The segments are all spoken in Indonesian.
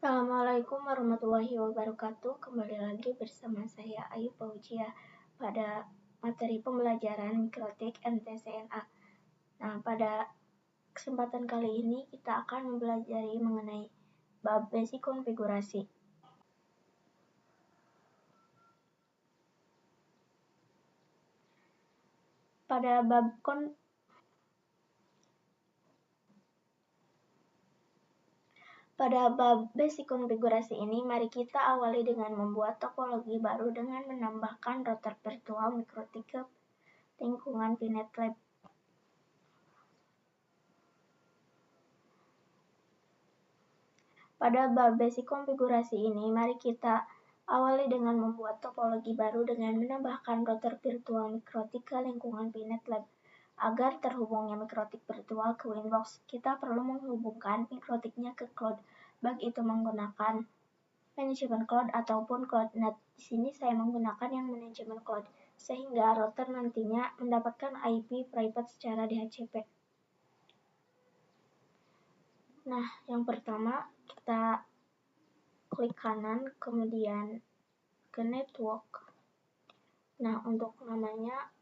Assalamualaikum warahmatullahi wabarakatuh. Kembali lagi bersama saya Ayu Fauzia pada materi pembelajaran mikrotik MTCNA. Nah, pada kesempatan kali ini kita akan mempelajari mengenai bab basic konfigurasi. Pada bab basic konfigurasi ini, mari kita awali dengan membuat topologi baru dengan menambahkan router virtual mikrotik ke lingkungan VNet Lab. Pada bab basic konfigurasi ini, mari kita awali dengan membuat topologi baru dengan menambahkan router virtual mikrotik ke lingkungan VNet Lab. Agar terhubungnya mikrotik virtual ke Winbox, kita perlu menghubungkan mikrotiknya ke cloud, baik itu menggunakan manajemen cloud ataupun cloud NAT. Di sini saya menggunakan yang manajemen cloud, sehingga router nantinya mendapatkan IP private secara DHCP. Nah, yang pertama kita klik kanan, kemudian ke network. Nah, untuk namanya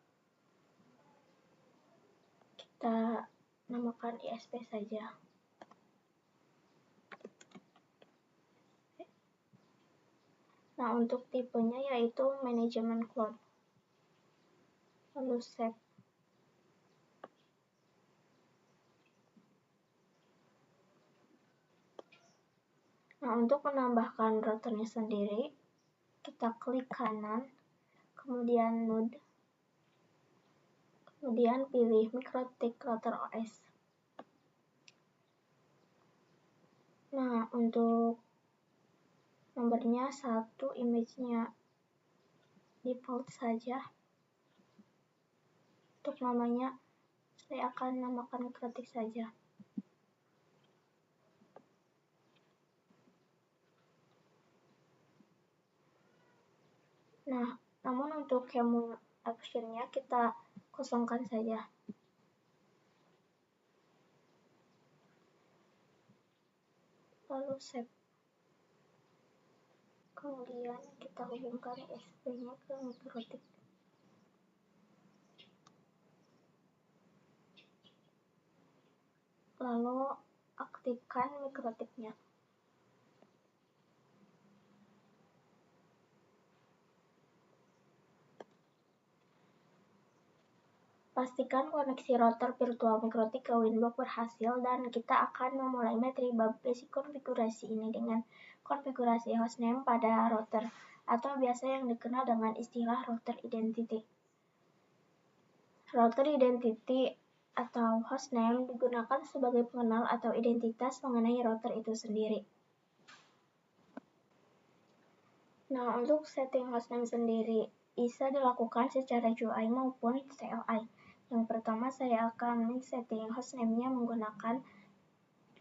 kita namakan ISP saja. Nah, untuk tipenya yaitu manajemen cloud. Lalu save. Nah, untuk menambahkan routernya sendiri, kita klik kanan, kemudian node, kemudian pilih mikrotik router OS. Nah, untuk nomornya 1, image-nya default saja. Untuk namanya, saya akan namakan mikrotik saja. Nah, namun untuk camera option-nya kita kosongkan saja. Lalu save. Kemudian kita hubungkan ISP-nya ke mikrotik. Lalu aktifkan mikrotiknya. Pastikan koneksi router virtual mikrotik ke Winbox berhasil, dan kita akan memulai materi bab basic konfigurasi ini dengan konfigurasi hostname pada router, atau biasa yang dikenal dengan istilah router identity. Router identity atau hostname digunakan sebagai pengenal atau identitas mengenai router itu sendiri. Nah, untuk setting hostname sendiri bisa dilakukan secara GUI maupun CLI. Yang pertama, saya akan men-setting hostname-nya menggunakan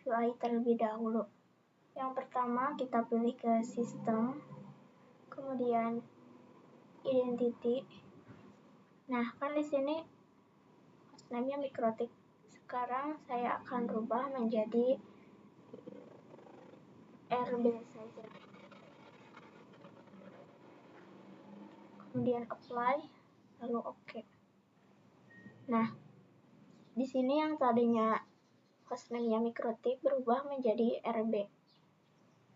GUI terlebih dahulu. Yang pertama, kita pilih ke sistem, kemudian identity. Nah, kan di sini hostname-nya mikrotik. Sekarang saya akan rubah menjadi RB saja. Kemudian apply, lalu OK. Nah, di sini yang tadinya hostname-nya mikrotik berubah menjadi RB.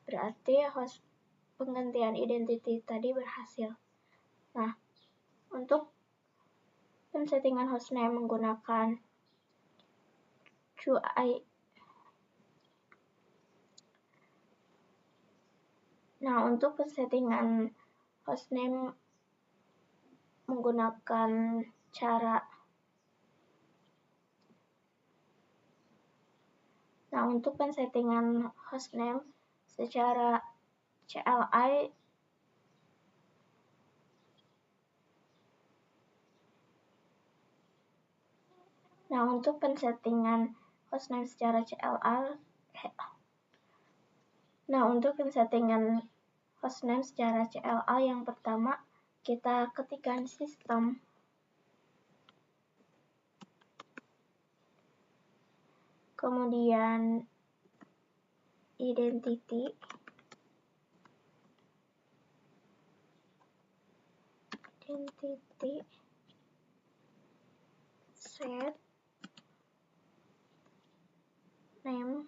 Berarti penggantian identity tadi berhasil. Nah, untuk pensettingan hostname menggunakan GUI. Nah, untuk pensettingan hostname menggunakan cara untuk pensettingan hostname secara CLI, untuk pensettingan hostname secara CLI, yang pertama kita ketikkan sistem, kemudian identity, entity set name,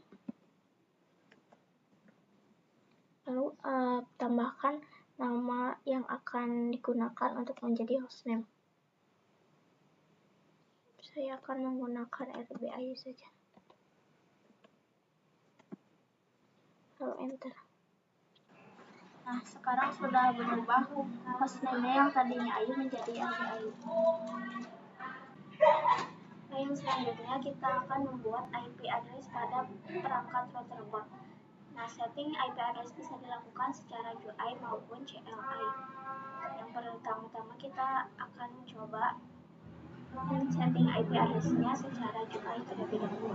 lalu tambahkan nama yang akan digunakan untuk menjadi hostname. Saya akan menggunakan RBIU saja, lalu enter. Nah, sekarang sudah berubah hostname yang tadinya Ayu menjadi RBIU. Nah, yang selanjutnya kita akan membuat IP address pada perangkat router. Nah, setting IP address bisa dilakukan secara GUI maupun CLI. Yang pertama-tama kita akan mencoba setting IP address-nya secara GUI terlebih dahulu.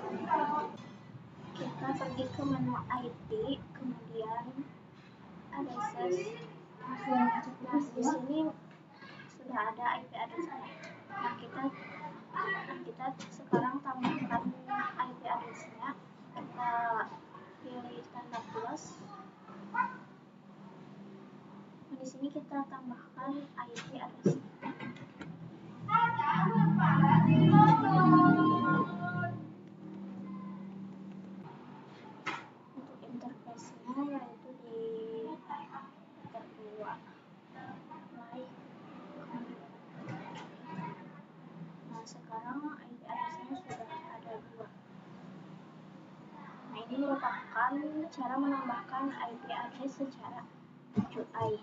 Kita pergi ke menu IP, kemudian addresses. Nah, di sini sudah ada IP address-nya. Nah, kita sekarang tambahkan IP address-nya. Kita pilih tanda plus. Di sini kita tambahkan IP address. Untuk interface-nya yaitu di kedua. Nah, sekarang IP address-nya sudah ada 2. Nah, ini merupakan cara menambahkan IP address secara GUI.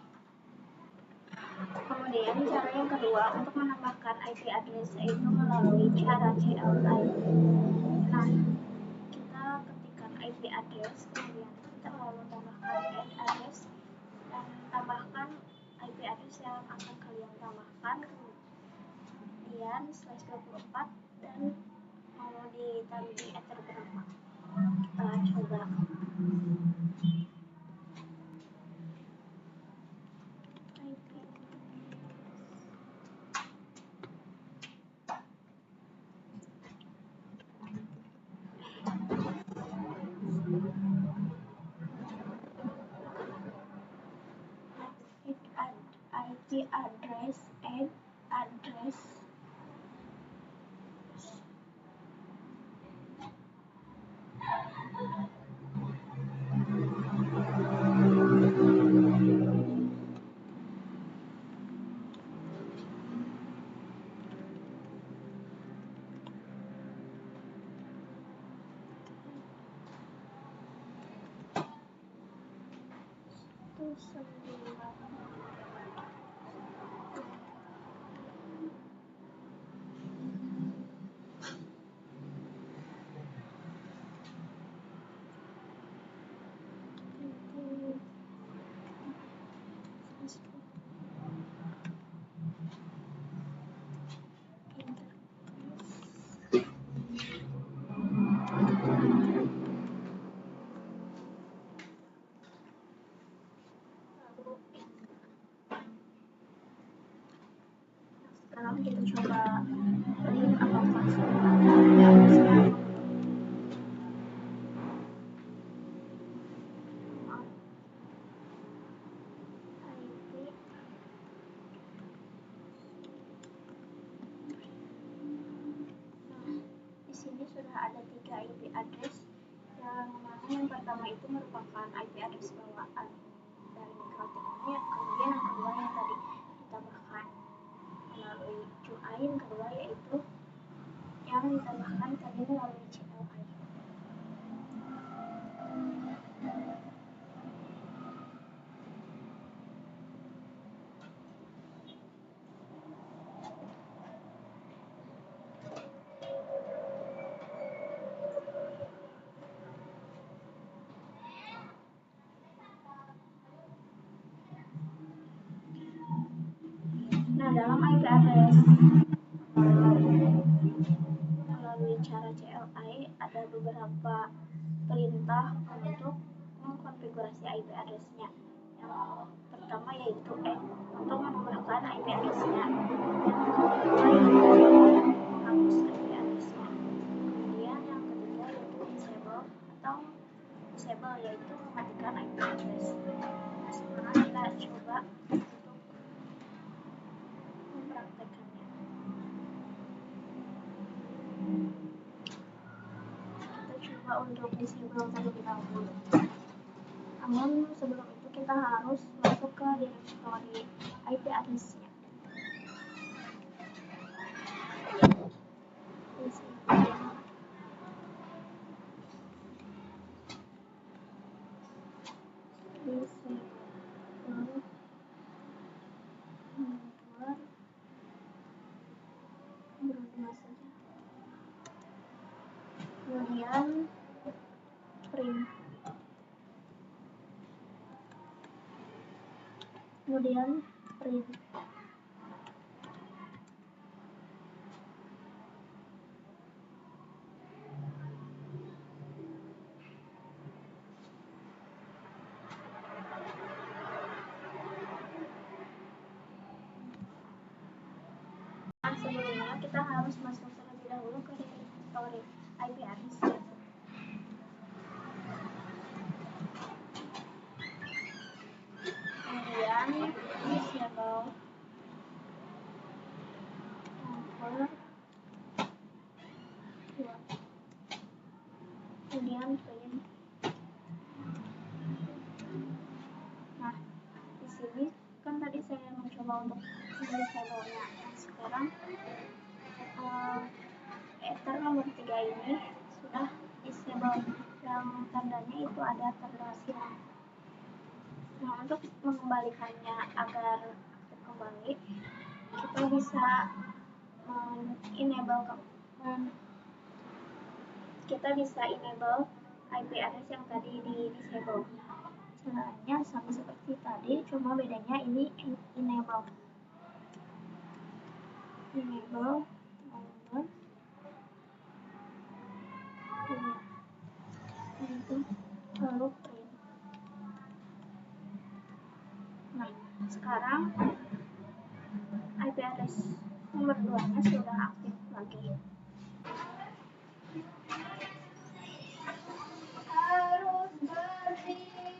Kemudian cara yang kedua untuk menambahkan IP address yaitu melalui cara CLI. Nah, kita ketikkan IP address, kemudian kita lalu tambahkan add address dan tambahkan IP address yang akan kalian tambahkan, kemudian /24 dan mau ditaruh di ether berapa. Kita coba. IP address, add address. Sekarang kita coba print apakah sudah ada 3 IP address, yang mana yang pertama itu merupakan IP address bawaan dari MikroTik, kemudian yang kedua yang tadi ditambahkan melalui GUI, yang kedua yaitu yang ditambahkan tadi melalui CLI. Nah, dalam IP address melalui cara CLI ada beberapa perintah untuk mengkonfigurasi IP address-nya. Yang pertama yaitu add untuk menambahkan IP address-nya. Yang kedua yaitu menghapus IP address-nya. Kemudian yang ketiga yaitu disable atau disable yaitu mematikan IP address. Nah, sekarang kita coba doang terlebih dahulu. Namun sebelum itu kita harus masuk ke directory IP address-nya. Kemudian print, sebelumnya kita harus masuk terlebih dahulu ke directory IP address. Kemudian disable over 2. Kemudian print. Nah, di sini kan tadi saya mencoba untuk disable-nya. Nah, sekarang ether nomor 3 ini sudah disable, yang tandanya itu ada terberhasil. Nah, untuk mengembalikannya agar aktif kembali, kita bisa enable IP address yang tadi di disable. Caranya sama seperti tadi, cuma bedanya ini enable nomor itu lalu print. Nah, sekarang IP address nomor 2 nya sudah aktif lagi. Harus berpisah.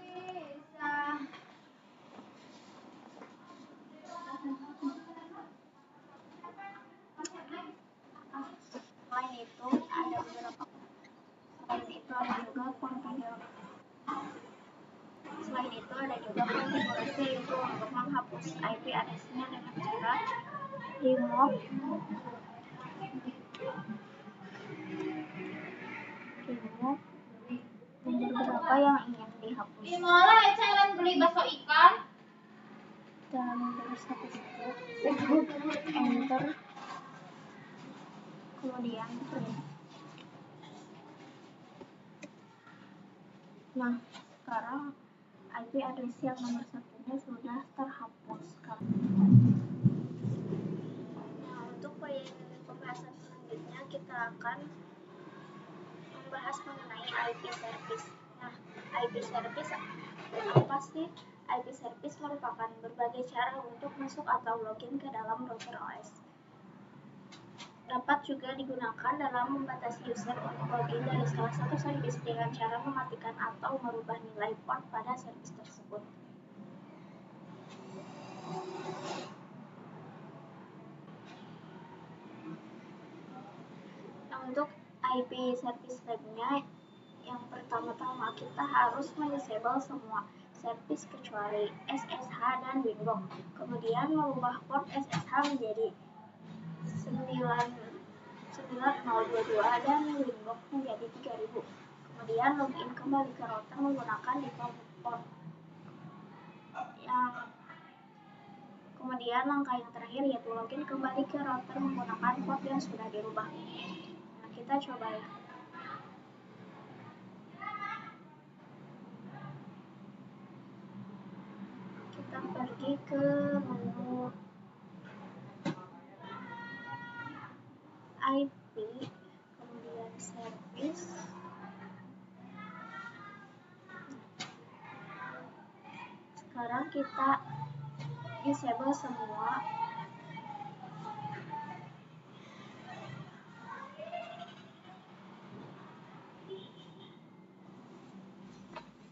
Selain itu ada juga konfigurasi yaitu untuk menghapus IP address-nya dengan cara remove beberapa yang ingin dihapus. Di mana eceran beli bakso ikan? Dan satu-satu enter, kemudian print. Nah, sekarang IP address yang nomor 1-nya sudah terhapus. Nah, untuk pembahasan selanjutnya kita akan membahas mengenai IP service. Nah, IP service apa sih? IP service merupakan berbagai cara untuk masuk atau login ke dalam router OS. Dapat juga digunakan dalam membatasi user untuk login dari salah satu service dengan cara mematikan atau merubah nilai port pada service tersebut. Nah, untuk IP service labnya, yang pertama-tama kita harus disable semua service kecuali SSH dan Winbox. Kemudian mengubah port SSH menjadi 9022 dan Winbox menjadi 3000. Kemudian login kembali ke router menggunakan default port. Kemudian langkah yang terakhir yaitu login kembali ke router menggunakan port yang sudah dirubah. Nah, kita coba ya. Kita pergi ke menu IP, kemudian service. Sekarang kita disable semua.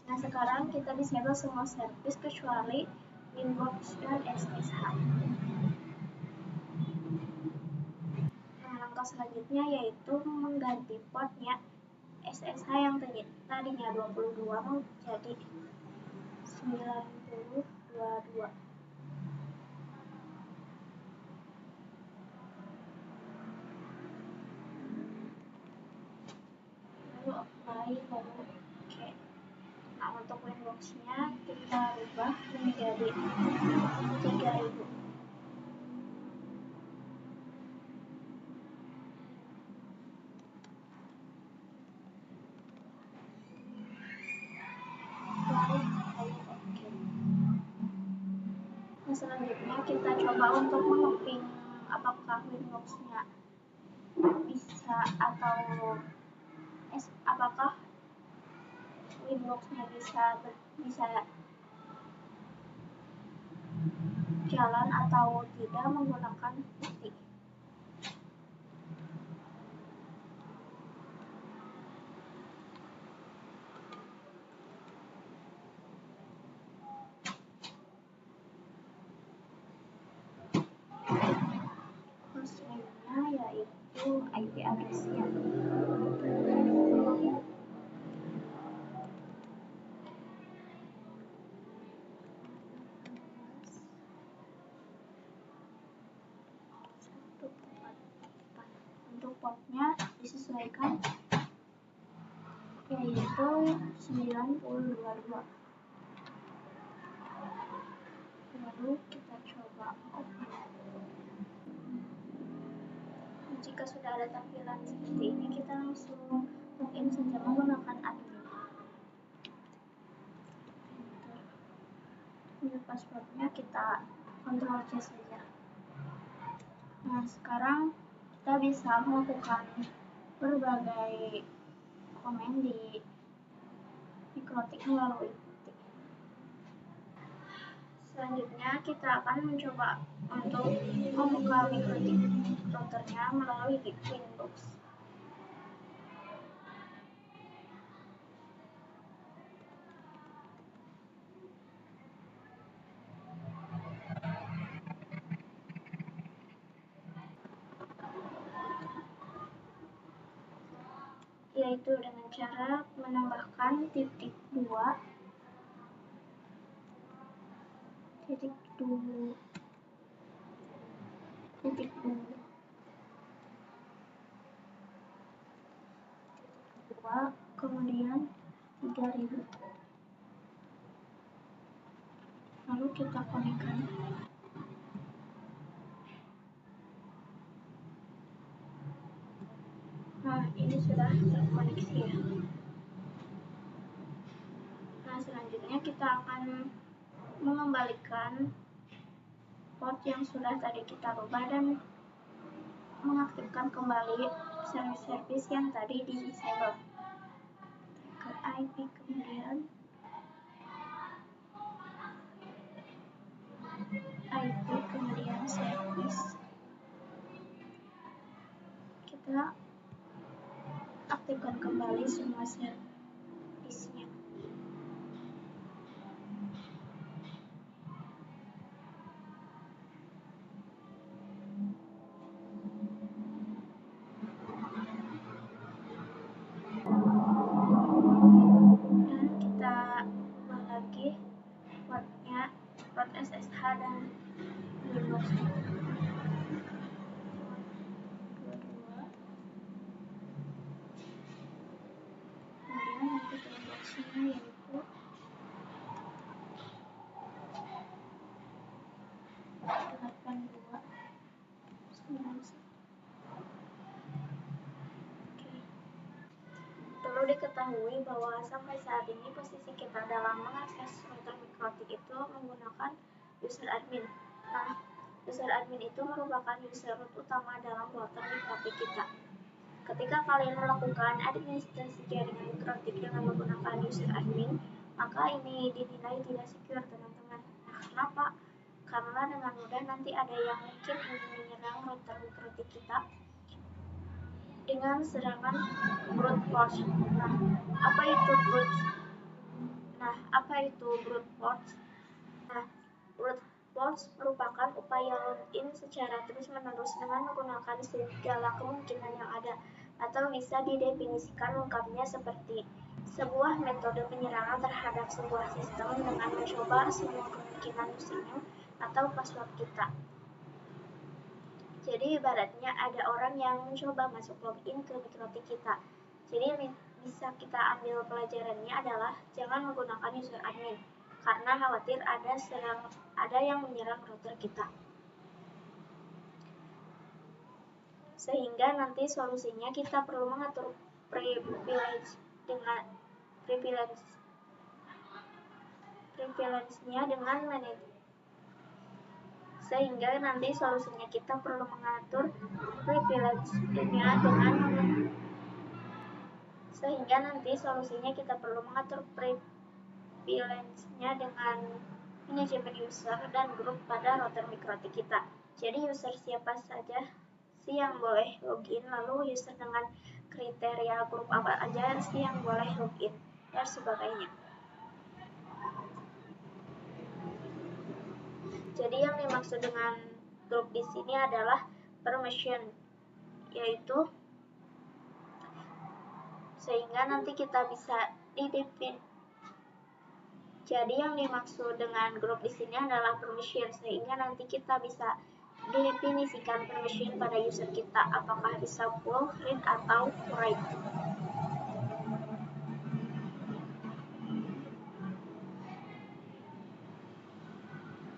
Nah, sekarang kita disable semua service kecuali Winbox dan SSH. Nah, langkah selanjutnya yaitu mengganti portnya SSH yang tadinya 22 mau jadi 9022. Lalu apply, lalu oke. Nah, untuk Windows-nya kita ubah menjadi 3000. Nah, selanjutnya kita coba untuk mengeping apakah Windows-nya bisa atau apakah Windows-nya bisa jalan atau tidak menggunakan putih. Hostname-nya yaitu IP address-nya. Untuk portnya disesuaikan yaitu 9022. Lalu kita coba open. Jika sudah ada tampilan seperti ini, kita langsung login saja menggunakan admin. Ini passwordnya kita Ctrl C saja. Nah, sekarang kita bisa melakukan berbagai komen di Mikrotik melalui putih. Selanjutnya kita akan mencoba untuk membuka Mikrotik routernya melalui Windows. Yaitu dengan cara menambahkan titik 2 kemudian 3000. Lalu kita konekkan. Nah, ini sudah terkoneksi ya. Nah, selanjutnya kita akan mengembalikan port yang sudah tadi kita rubah dan mengaktifkan kembali service yang tadi di disable. Ke IP kemudian service. Kita aktifkan kembali semua service-nya. Dan kita ubah lagi portnya, port SSH dan Windows. Kemudian nanti Windows-nya yaitu 8291. Perlu diketahui bahwa sampai saat ini posisi kita dalam mengakses router Mikrotik itu menggunakan user admin. Nah, user admin itu merupakan user root utama dalam router Mikrotik kita. Ketika kalian melakukan administrasi jaringan Mikrotik dengan menggunakan user admin, maka ini dinilai tidak secure, teman-teman. Nah, kenapa? Karena dengan mudah nanti ada yang mungkin ingin menyerang router Mikrotik kita dengan serangan brute force. Nah, apa itu brute force? Nah, brute force merupakan upaya login secara terus-menerus dengan menggunakan segala kemungkinan yang ada. atau bisa didefinisikan lengkapnya seperti sebuah metode penyerangan terhadap sebuah sistem dengan mencoba semua kemungkinan username atau password kita. Jadi ibaratnya ada orang yang mencoba masuk login ke Mikrotik kita. Jadi bisa kita ambil pelajarannya adalah jangan menggunakan user admin karena khawatir ada yang menyerang router kita. Sehingga nanti solusinya kita perlu mengatur privilege-nya dengan manajemen. Sehingga nanti solusinya kita perlu mengatur privilege-nya dengan manajemen user dan grup pada router Mikrotik kita. Jadi user siapa saja sih yang boleh login, lalu user dengan kriteria grup apa aja sih yang boleh login, dan sebagainya. Jadi yang dimaksud dengan grup di sini adalah permission, yaitu sehingga nanti kita bisa Jadi yang dimaksud dengan grup di sini adalah permission, sehingga nanti kita bisa definisikan permission pada user kita, apakah bisa full, read, atau write.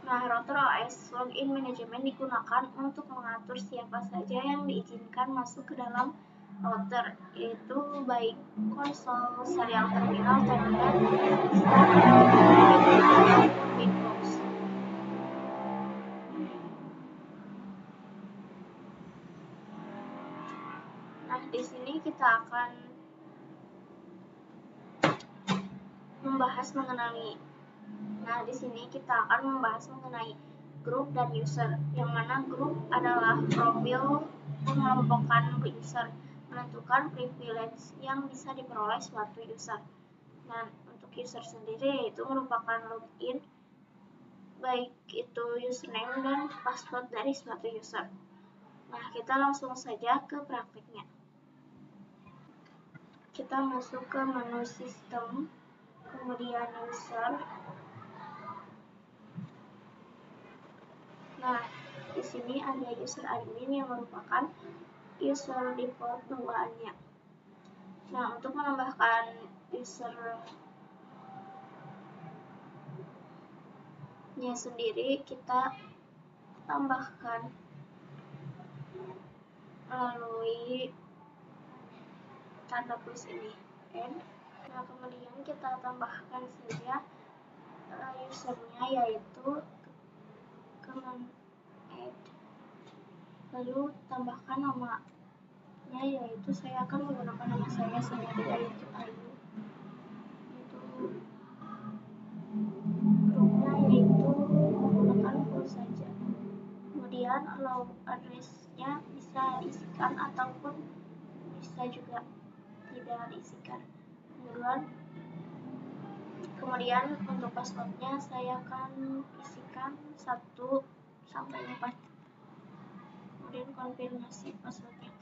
Nah, router OS login manajemen digunakan untuk mengatur siapa saja yang diizinkan masuk ke dalam router, yaitu baik konsol, serial terminal, terminal, Windows. Nah, di sini kita akan membahas mengenai grup dan user, yang mana grup adalah profil pengelompokan user, menentukan privilege yang bisa diperoleh suatu user. Dan untuk user sendiri yaitu merupakan login, baik itu username dan password dari suatu user. Nah, kita langsung saja ke praktiknya. Kita masuk ke menu sistem, kemudian user. Nah, di sini ada user admin yang merupakan user default bawaannya. Nah, untuk menambahkan usernya sendiri, kita tambahkan melalui tanda plus ini, add. Nah, kemudian kita tambahkan saja usernya, yaitu command add, lalu tambahkan namanya, yaitu saya akan menggunakan nama saya sendiri, yaitu Ayu. Grupnya yaitu menggunakan full saja. Kemudian allow address-nya bisa diisikan ataupun bisa juga tidak diisikan. Kemudian untuk passwordnya saya akan isikan 1 sampai 4. Kemudian konfirmasi passwordnya.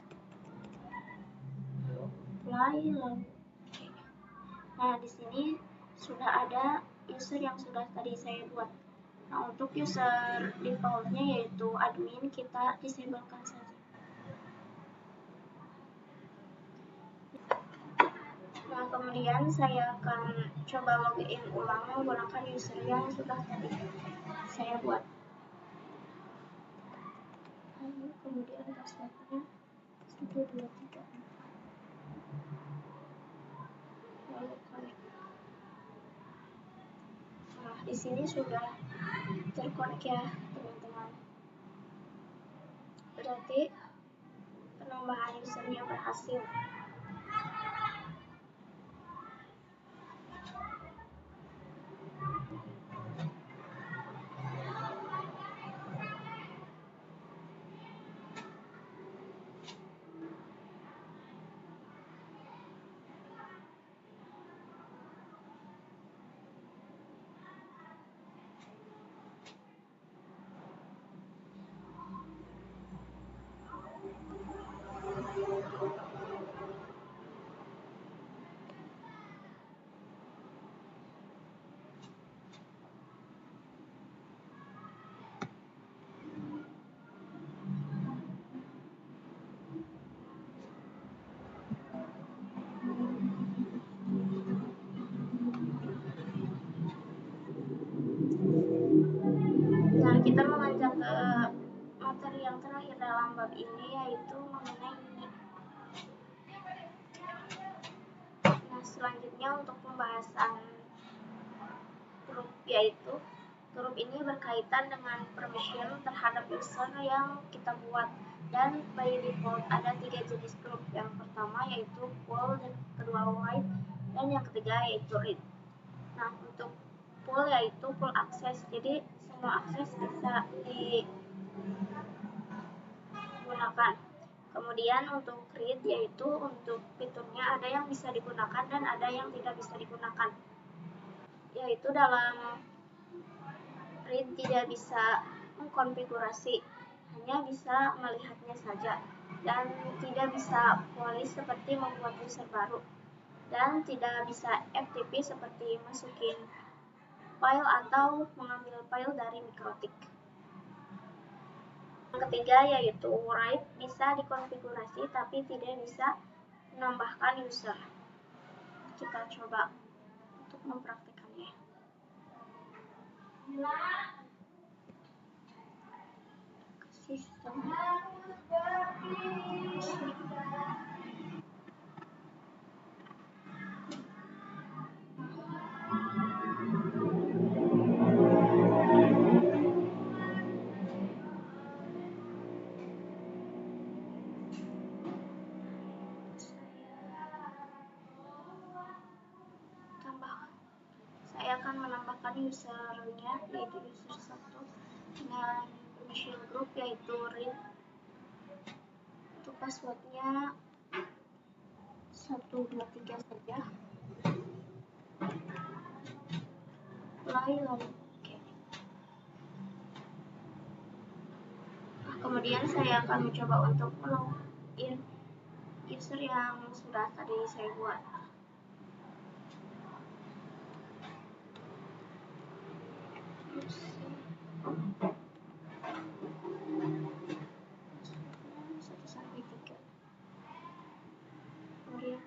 Apply, lalu okay. Nah, di sini sudah ada user yang sudah tadi saya buat. Nah, untuk user defaultnya yaitu admin, kita disablekan saja. Nah, kemudian saya akan coba login ulang menggunakan user yang sudah tadi saya buat. Kemudian passwordnya 1, 2, 3, 4. Lalu connect. Nah, di sini sudah terconnect ya, teman-teman. Berarti penambahan usernya berhasil. kita mengajar ke materi yang terakhir dalam bab ini, yaitu mengenai selanjutnya untuk pembahasan grup, yaitu grup ini berkaitan dengan permission terhadap user yang kita buat, dan by default ada 3 jenis grup. Yang pertama yaitu pool, yang kedua write, dan yang ketiga yaitu read. Nah, untuk pool yaitu pool akses, jadi semua akses bisa digunakan. Kemudian untuk read yaitu untuk fiturnya ada yang bisa digunakan dan ada yang tidak bisa digunakan. Yaitu dalam read tidak bisa mengkonfigurasi, hanya bisa melihatnya saja, dan tidak bisa polish seperti membuat user baru, dan tidak bisa FTP seperti masukin file atau mengambil file dari Mikrotik. Yang ketiga yaitu write, bisa dikonfigurasi tapi tidak bisa menambahkan user. Kita coba untuk mempraktikannya. Sistem. Saya akan menambahkan usernya, yaitu user 1 dengan permission group yaitu read. Untuk passwordnya 123 saja. Play lalu oke. Nah, kemudian saya akan mencoba untuk login user yang sudah tadi saya buat. Kemudian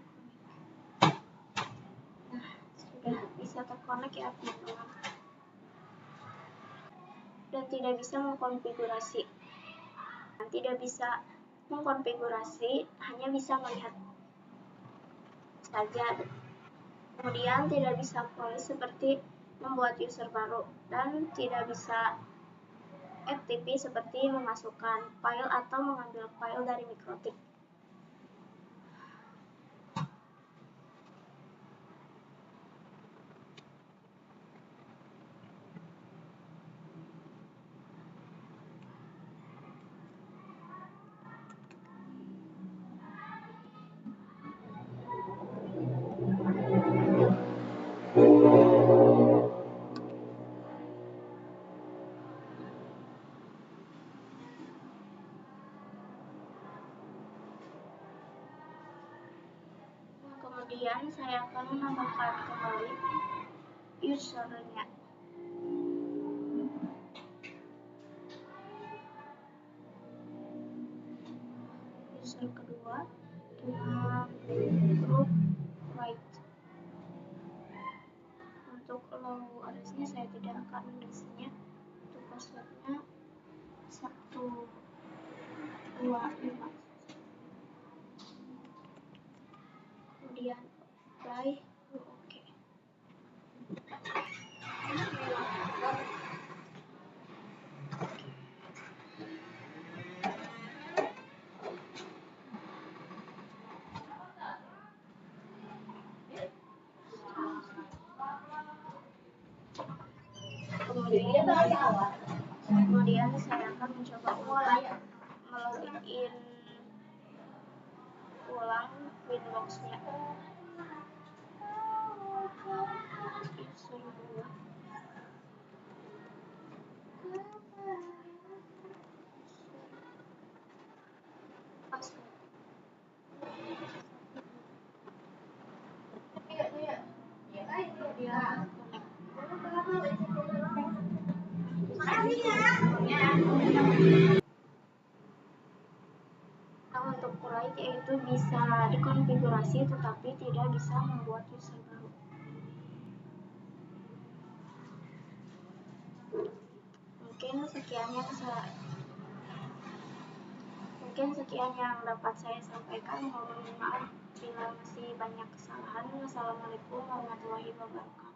sudah bisa terkonek ya teman-teman, dan tidak bisa mengkonfigurasi. Tidak bisa mengkonfigurasi, hanya bisa melihat saja. Kemudian tidak bisa polish seperti membuat user baru, dan tidak bisa FTP seperti memasukkan file atau mengambil file dari Mikrotik. Kemudian saya akan menambahkan kembali usernya. User kedua dengan grup write. Untuk low address-nya saya tidak akan menulisnya. Untuk passwordnya 125. Kemudian apply, oke. Kemudian saya akan mencoba untuk melogin ulang Windows-nya. Untuk write yaitu bisa dikonfigurasi tetapi tidak bisa membuat user baru. Oke, Mungkin sekian yang dapat saya sampaikan. Mohon maaf bila masih banyak kesalahan. Wassalamualaikum warahmatullahi wabarakatuh.